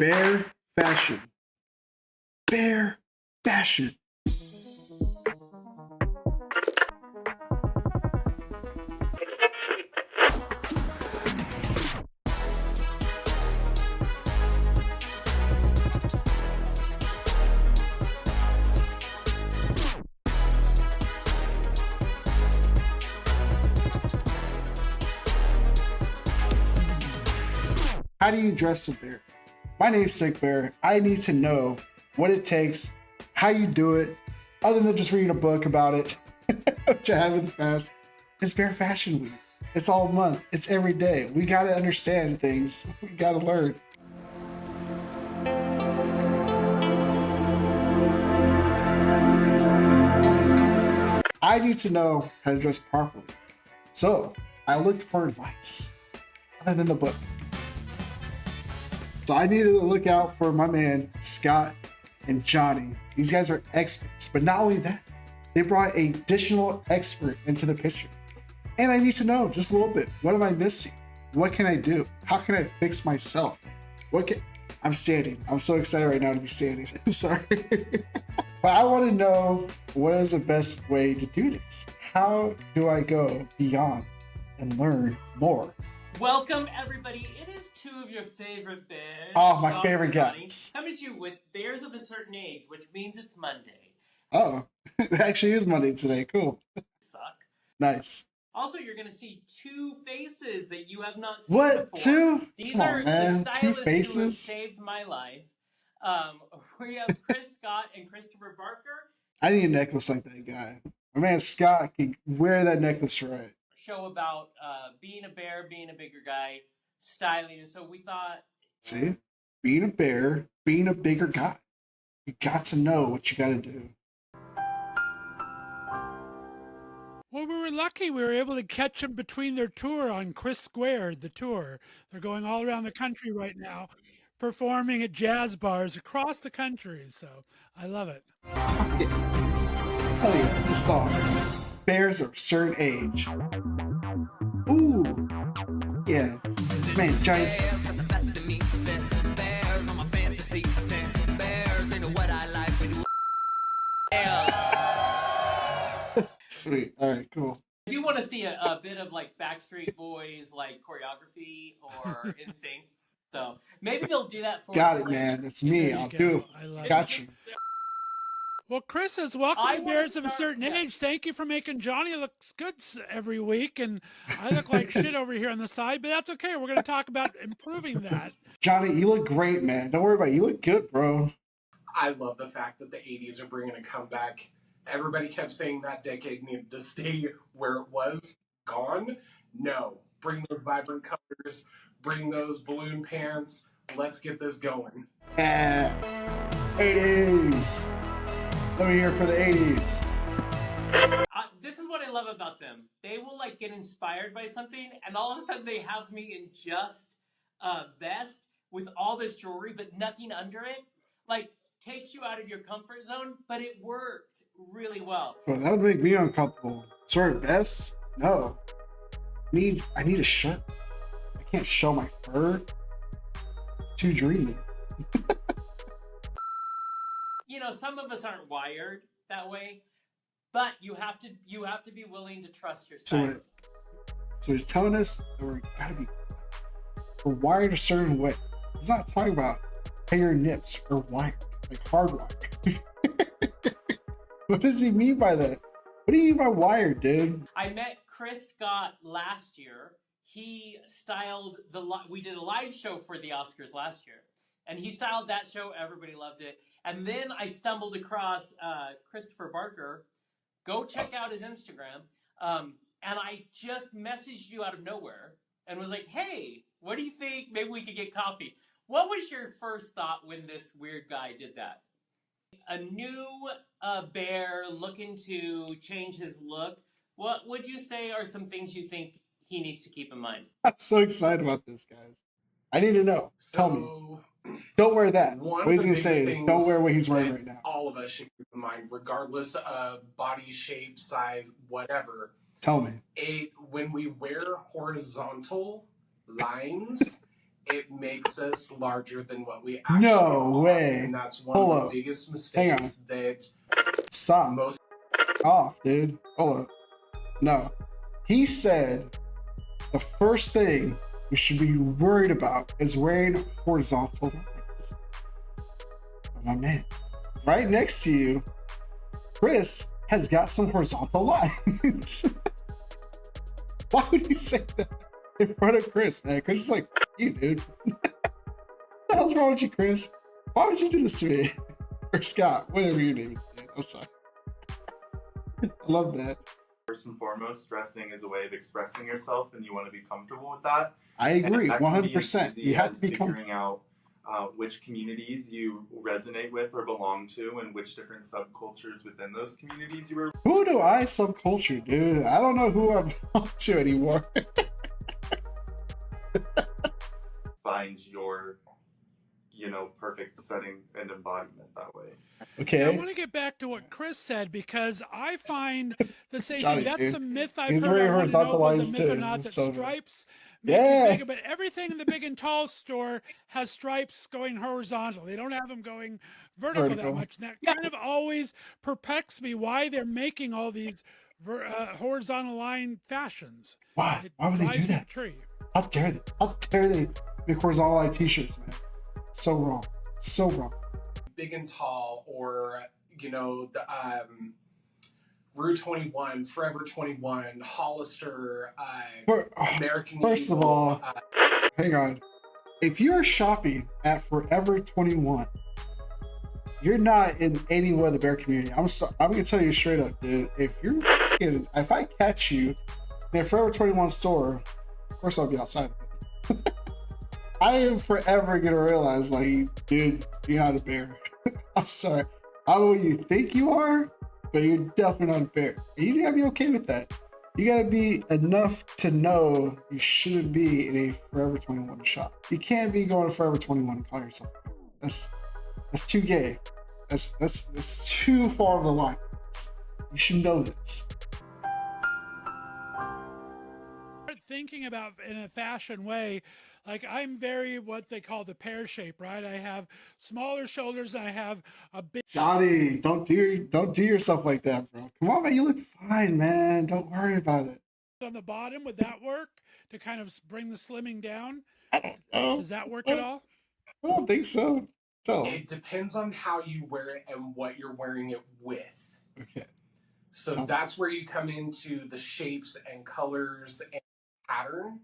Bear fashion. Bear fashion. How do you dress a bear? My name's Sick Bear. I need to know what it takes, how you do it, other than just reading a book about it, which I have in the past. It's Bear Fashion Week. It's all month. It's every day. We got to understand things. We got to learn. I need to know how to dress properly. So I looked for advice other than the book. So I needed to look out for my man, Scott and Jonny. These guys are experts, but not only that, they brought an additional expert into the picture. And I need to know just a little bit, what am I missing? What can I do? How can I fix myself? I'm standing. I'm so excited right now to be standing. Sorry. But I want to know, what is the best way to do this? How do I go beyond and learn more? Welcome, everybody. It is two of your favorite bears. Oh, my favorite guys. Coming to you with Bears of a Certain Age, which means it's Monday. Oh, it actually is Monday today. Cool. Suck. Nice. Also, you're going to see two faces that you have not seen What? before. Two? These Come are on, man. the Two stylists who have faces? saved my life. We have Chris Scott and Christopher Barker. I need a necklace like that guy. My man Scott can wear that necklace right. Show about being a bear, being a bigger guy, styling. And so we thought... See? Being a bear, being a bigger guy. You got to know what you got to do. Well, we were lucky. We were able to catch them between their tour on Chris Squared, the tour. They're going all around the country right now, performing at jazz bars across the country. So I love it. Oh yeah, the song. Bears of a Certain Age. Ooh. Yeah. Man, Johnny's... Sweet. All right, cool. I do want to see a bit of like Backstreet Boys like choreography or in sync. So maybe they'll do that for us. Got it, man. That's me. I'll do it. I love Got it. you. Well, Chris, as welcome I to wanna Bears of a start- Certain yeah. Age. Thank you for making Johnny look good every week, and I look like shit over here on the side, but that's okay. We're going to talk about improving that. Johnny, you look great, man. Don't worry about it. You look good, bro. I love the fact that the 80s are bringing a comeback. Everybody kept saying that decade needed to stay where it was. Gone? No. Bring those vibrant colors. Bring those balloon pants. Let's get this going. Yeah. 80s. Let me hear for the 80s. This is what I love about them. They will like get inspired by something, and all of a sudden they have me in just a vest with all this jewelry, but nothing under it. Like, takes you out of your comfort zone, but it worked really well. Well, that would make me uncomfortable. Sort of vest? No. I need a shirt. I can't show my fur. It's too dreamy. You know, some of us aren't wired that way, but you have to be willing to trust your stylist. So he's telling us that we're wired a certain way. He's not talking about how your nips are wired, like hardwired. What does he mean by that? What do you mean by wired, dude? I met Chris Scott last year. He styled we did a live show for the Oscars last year, and he styled that show. Everybody loved it. And then I stumbled across Christopher Barker. Go check out his Instagram. And I just messaged you out of nowhere and was like, hey, what do you think? Maybe we could get coffee. What was your first thought when this weird guy did that? A new bear looking to change his look. What would you say are some things you think he needs to keep in mind? I'm so excited about this, guys. I need to know. Tell me. Don't wear that. What he's going to say is don't wear what he's wearing right now. All of us should keep in mind, regardless of body shape, size, whatever. Tell me. When we wear horizontal lines, it makes us larger than what we actually No are. way. And that's one Hold of the up. biggest Hang on. mistakes that Stop. most Off, dude. Hold up. No. He said the first thing we should be worried about is wearing horizontal lines. My man, right next to you, Chris has got some horizontal lines. Why would you say that in front of Chris, man? Chris is like, F you, dude. What the hell's wrong with you, Chris? Why would you do this to me? Or Scott, whatever your name is, dude. I'm sorry. I love that. First and foremost, dressing is a way of expressing yourself, and you want to be comfortable with that. I agree, And that can be 100%. as easy You have as to be figuring out which communities you resonate with or belong to, and which different subcultures within those communities you were. Who do I subculture, dude? I don't know who I belong to anymore. Find your, perfect setting and embodiment that way. Okay. I want to get back to what Chris said, because I find the same Johnny, thing. That's dude. the myth I've He's heard. wearing I want to horizontal know if lines it's a myth or too. not that So- stripes make Yeah. you bigger, but everything in the big and tall store has stripes going horizontal. They don't have them going vertical that Vertical. much. And that kind of always perplexes me why they're making all these horizontal line fashions. Why? It Why would they do drives me that? tree. How dare they? How dare they make horizontal line t-shirts, man? So wrong. So wrong. big and tall, or the Rue 21, Forever 21, Hollister, American First of Eagle, all, hang on. If you're shopping at Forever 21, you're not in any way the bear community. I'm gonna tell you straight up, dude. If I catch you in a Forever 21 store, of course I'll be outside of it. I am forever gonna realize, like, dude, you're not a bear. I'm sorry. I don't know what you think you are, but you're definitely not a bear. And you gotta be okay with that. You gotta be enough to know you shouldn't be in a Forever 21 shop. You can't be going to Forever 21 and call yourself a bear. That's too gay. That's too far of the line. You should know this. Start thinking about in a fashion way. Like, I'm very what they call the pear shape, right? I have smaller shoulders and I have a big Johnny, don't do yourself like that, bro. Come on, man. You look fine, man. Don't worry about it. on the bottom. Would that work to kind of bring the slimming down? I don't know. Does that work at all? I don't think so. So it depends on how you wear it and what you're wearing it with. okay. So that's where you come into the shapes and colors and pattern.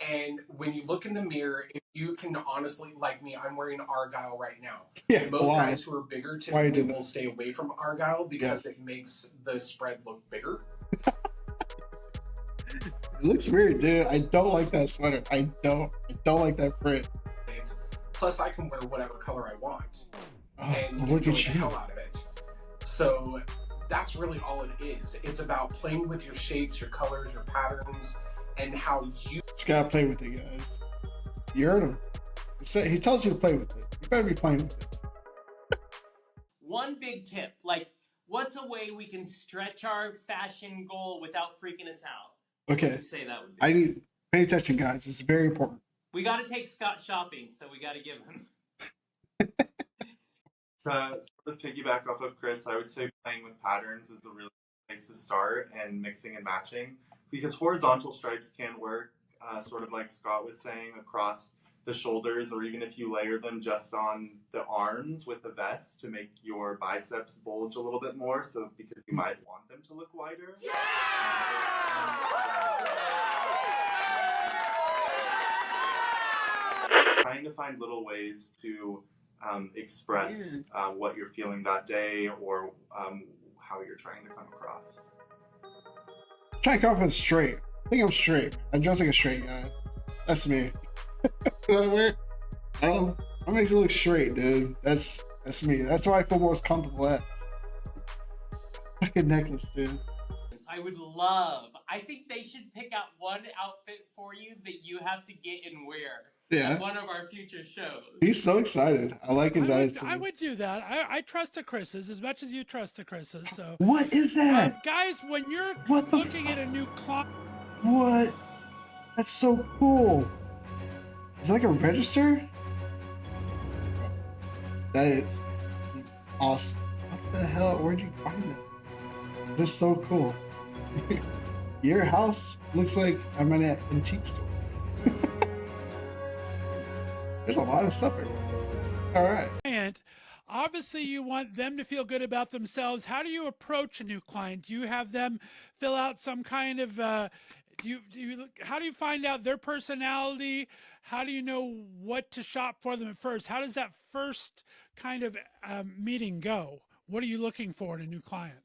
And when you look in the mirror, if you can honestly, like me, I'm wearing Argyle right now. Yeah. And most Why? guys who are bigger Why typically do will that? stay away from Argyle because Yes. it makes the spread look bigger. It looks weird, dude. I don't like that sweater. I don't like that print. Plus, I can wear whatever color I want Oh, and look enjoy at the you. hell out of it. So that's really all it is. It's about playing with your shapes, your colors, your patterns, and how you. Just gotta play with it, guys. You heard him. He tells you to play with it. You better be playing with it. One big tip, like, what's a way we can stretch our fashion goal without freaking us out? What Okay. would you say that would be? I need pay attention, guys. It's very important. We got to take Scott shopping, so we got to give him. To sort of piggyback off of Chris, I would say playing with patterns is a really good place to start, and mixing and matching, because horizontal stripes can work, sort of like Scott was saying, across the shoulders, or even if you layer them just on the arms with the vest to make your biceps bulge a little bit more, so because you might want them to look wider. Trying to find little ways to express what you're feeling that day, or how you're trying to come across. Trying to come off straight. I think I'm straight. I dress like a straight guy. That's me. That makes it look straight, dude. That's me. That's why I feel most comfortable at. Fucking necklace, dude. I would love. I think they should pick out one outfit for you that you have to get and wear. Yeah. At one of our future shows. He's so excited. I like his attitude. I would do that. I trust the Chris's as much as you trust the Chris's. So, What is that? guys, when you're What the looking at a new client, What? That's so cool. Is it like a register? That is awesome. What the hell? Where'd you find that? That's so cool. Your house looks like I'm in an antique store. There's a lot of stuff everywhere. All right. Client, obviously you want them to feel good about themselves. How do you approach a new client? Do you have them fill out some kind of how do you find out their personality? How do you know what to shop for them at first? How does that first kind of meeting go? What are you looking for in a new client?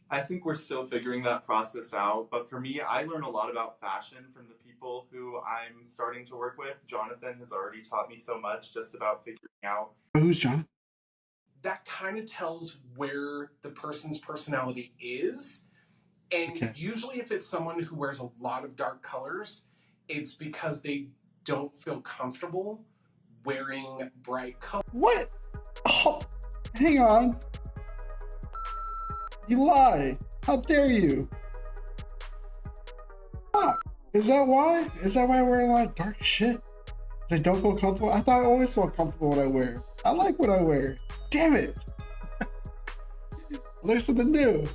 I think we're still figuring that process out, but for me, I learn a lot about fashion from the people who I'm starting to work with. Jonathan has already taught me so much just about figuring out. Who's John? That kind of tells where the person's personality is. And usually if it's someone who wears a lot of dark colors, it's because they don't feel comfortable wearing bright colors. What? Oh, hang on. You lie. How dare you? Fuck. Is that why? Is that why I wear a lot of dark shit? I don't feel comfortable? I thought I always felt comfortable when I wear. I like what I wear. Damn it. Learn something new.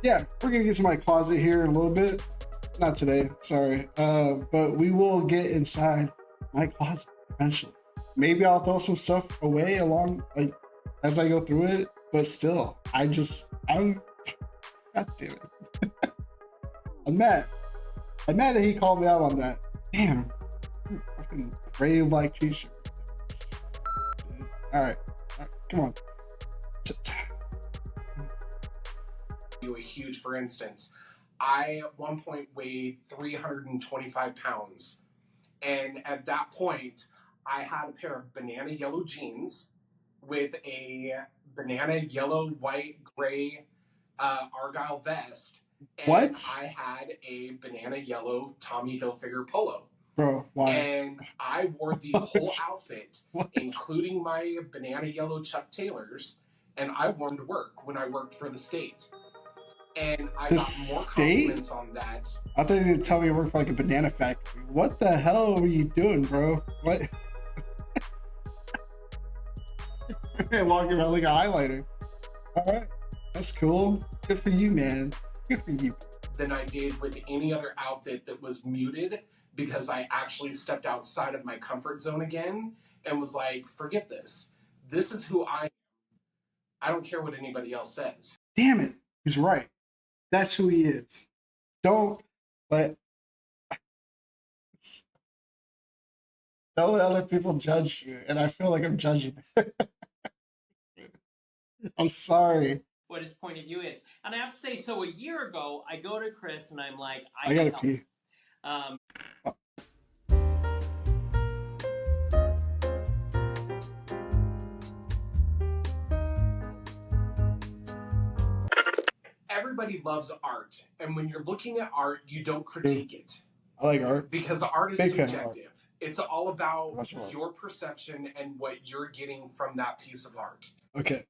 Yeah, we're gonna get to my closet here in a little bit. Not today, sorry. But we will get inside my closet eventually. Maybe I'll throw some stuff away along, like, as I go through it. But still, I'm God damn it. I'm mad that he called me out on that. Damn, fucking gray and black t-shirt. All right, come on. A huge, for instance, I at one point weighed 325 pounds, and at that point, I had a pair of banana yellow jeans with a banana yellow, white, gray Argyle vest. And what? I had a banana yellow Tommy Hilfiger polo. Bro, why? And I wore the whole outfit, including my banana yellow Chuck Taylors, and I wore them to work when I worked for the state. And I got more compliments on that. I thought you were tell me you work for like a banana factory. What the hell were you doing, bro? What? Walking around like a highlighter. All right, that's cool. Good for you, man. Good for you. Than I did with any other outfit that was muted, because I actually stepped outside of my comfort zone again and was like, forget this. This is who I am. I don't care what anybody else says. Damn it. He's right. That's who he is. Don't let other people judge you. And I feel like I'm judging. I'm sorry. What his point of view is. And I have to say, so a year ago, I go to Chris and I'm like, I gotta pee. Everybody loves art. And when you're looking at art, you don't critique it. I like art. Because art is subjective. It's all about art. Your perception and what you're getting from that piece of art. Okay.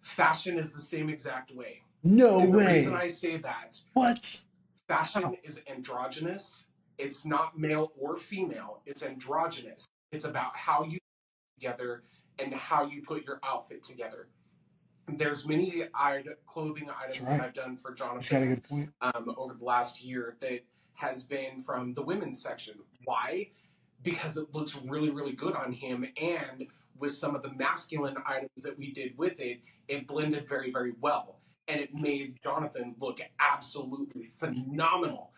Fashion is the same exact way. No and way. The reason I say that. What? Fashion is androgynous. It's not male or female. It's androgynous. It's about how you put together and how you put your outfit together. There's many clothing items that I've done for Jonathan. He's got a good point. Over the last year that has been from the women's section. Why? Because it looks really, really good on him, and with some of the masculine items that we did with it, it blended very, very well. And it made Jonathan look absolutely phenomenal.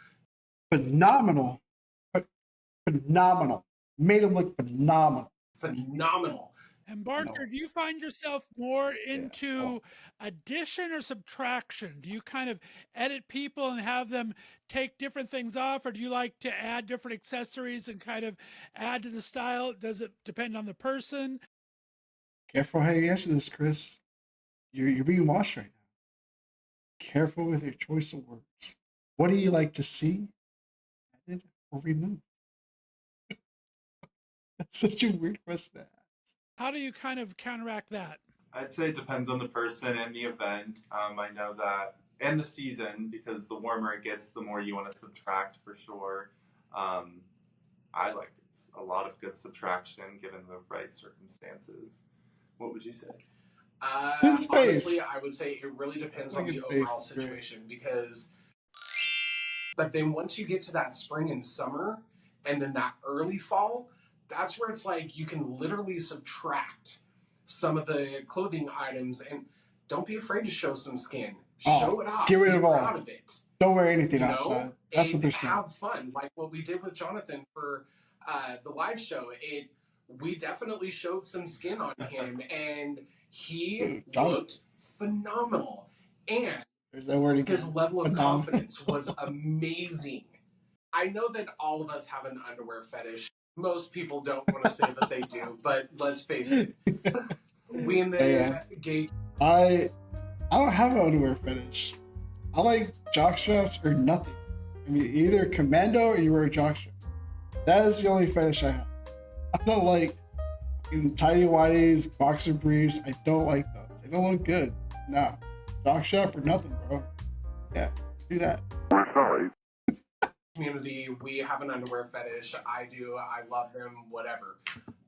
Phenomenal. Phenomenal. Made him look phenomenal. Phenomenal. And Barker, do you find yourself more into addition or subtraction? Do you kind of edit people and have them take different things off, or do you like to add different accessories and kind of add to the style? Does it depend on the person? Careful how you answer this, Chris. You're being watched right now. Careful with your choice of words. What do you like to see, added, or removed? That's such a weird question to ask. How do you kind of counteract that? I'd say it depends on the person and the event. I know that, and the season, because the warmer it gets, the more you want to subtract for sure. I like a lot of good subtraction given the right circumstances. What would you say? Good space. Honestly, I would say it really depends on Good the space overall is great. situation but then once you get to that spring and summer and then that early fall, that's where it's like you can literally subtract some of the clothing items and don't be afraid to show some skin. Show it off. Get rid Be of all. proud of it. Don't wear anything You know? outside. That's what And they're saying. have fun, like what we did with Jonathan for the live show. We definitely showed some skin on him, and he looked phenomenal. And There's that word again. his level of confidence was amazing. I know that all of us have an underwear fetish. Most people don't want to say that they do, but let's face it. We in the gay. I don't have an underwear fetish. I like jock straps or nothing. I mean, either commando or you wear a jock strap. That is the only fetish I have. I don't like tidy whities, boxer briefs. I don't like those. They don't look good. No. Jock strap or nothing, bro. Yeah, do that. Community, we have an underwear fetish. I do. I love them, whatever.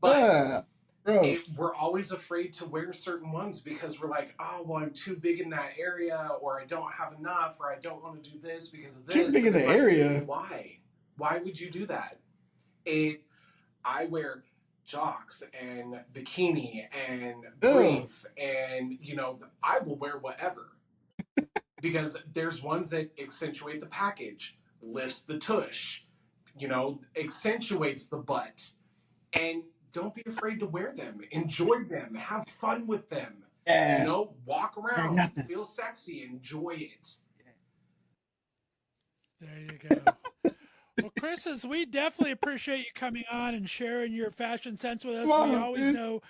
But we're always afraid to wear certain ones because we're like, oh, well, I'm too big in that area, or I don't have enough, or I don't want to do this because of this. Too big in the area? Why? Why would you do that? I wear jocks and bikini and brief and, I will wear whatever. Because there's ones that accentuate the package, lifts the tush, accentuates the butt. And don't be afraid to wear them. Enjoy them. Have fun with them. Yeah. Walk around. Feel sexy. Enjoy it. There you go. Well, Chris, we definitely appreciate you coming on and sharing your fashion sense with us. We always know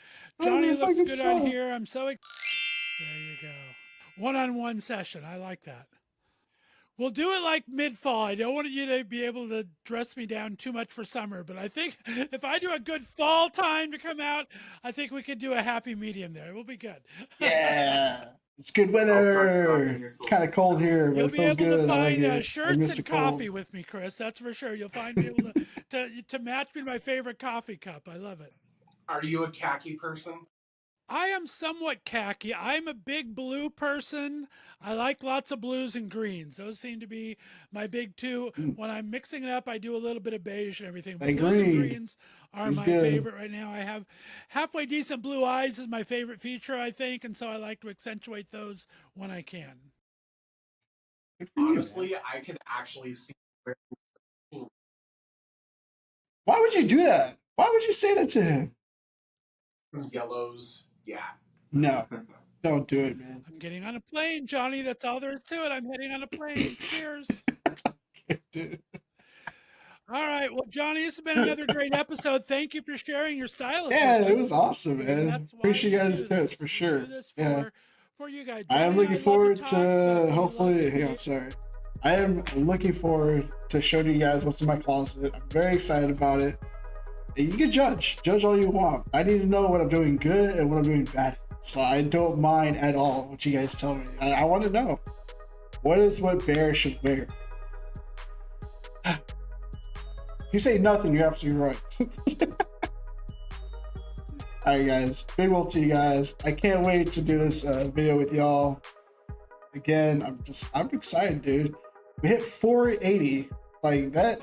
Jonny looks good on here. I'm so excited. There you go. One-on-one session. I like that. We'll do it like mid-fall. I don't want you to be able to dress me down too much for summer, but I think if I do a good fall time to come out, I think we could do a happy medium there. It will be good. Yeah. It's good weather. It's kind of cold here, but it feels good. You'll be able to find I like shirts and coffee with me, Chris. That's for sure. You'll find me able to match me my favorite coffee cup. I love it. Are you a khaki person? I am somewhat khaki. I'm a big blue person. I like lots of blues and greens. Those seem to be my big two. When I'm mixing it up, I do a little bit of beige and everything. But blues and greens are my favorite right now. I have halfway decent blue eyes is my favorite feature, I think, and so I like to accentuate those when I can. Honestly, I could actually see. Why would you do that? Why would you say that to him? Some yellows. Yeah. No, don't do it, man. I'm getting on a plane, Jonny. That's all there is to it. I'm heading on a plane. Cheers. Dude. All right. Well, Jonny, this has been another great episode. Thank you for sharing your style. Yeah, it was awesome, man. Appreciate you guys' tips for sure. For you guys. I am looking forward to hopefully. Hang on, sorry. I am looking forward to showing you guys what's in my closet. I'm very excited about it. You can judge all you want. I need to know what I'm doing good and what I'm doing bad. So I don't mind at all what you guys tell me. I want to know what bear should wear. If you say nothing, you're absolutely right. All right, guys. Big wolf to you guys. I can't wait to do this video with y'all. Again, I'm excited, dude. We hit 480 like that.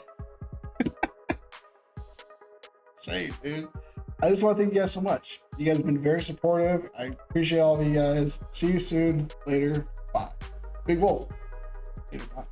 Say, dude. I just want to thank you guys so much. You guys have been very supportive. I appreciate all of you guys. See you soon. Later. Bye. Big Wolf. Later. Bye.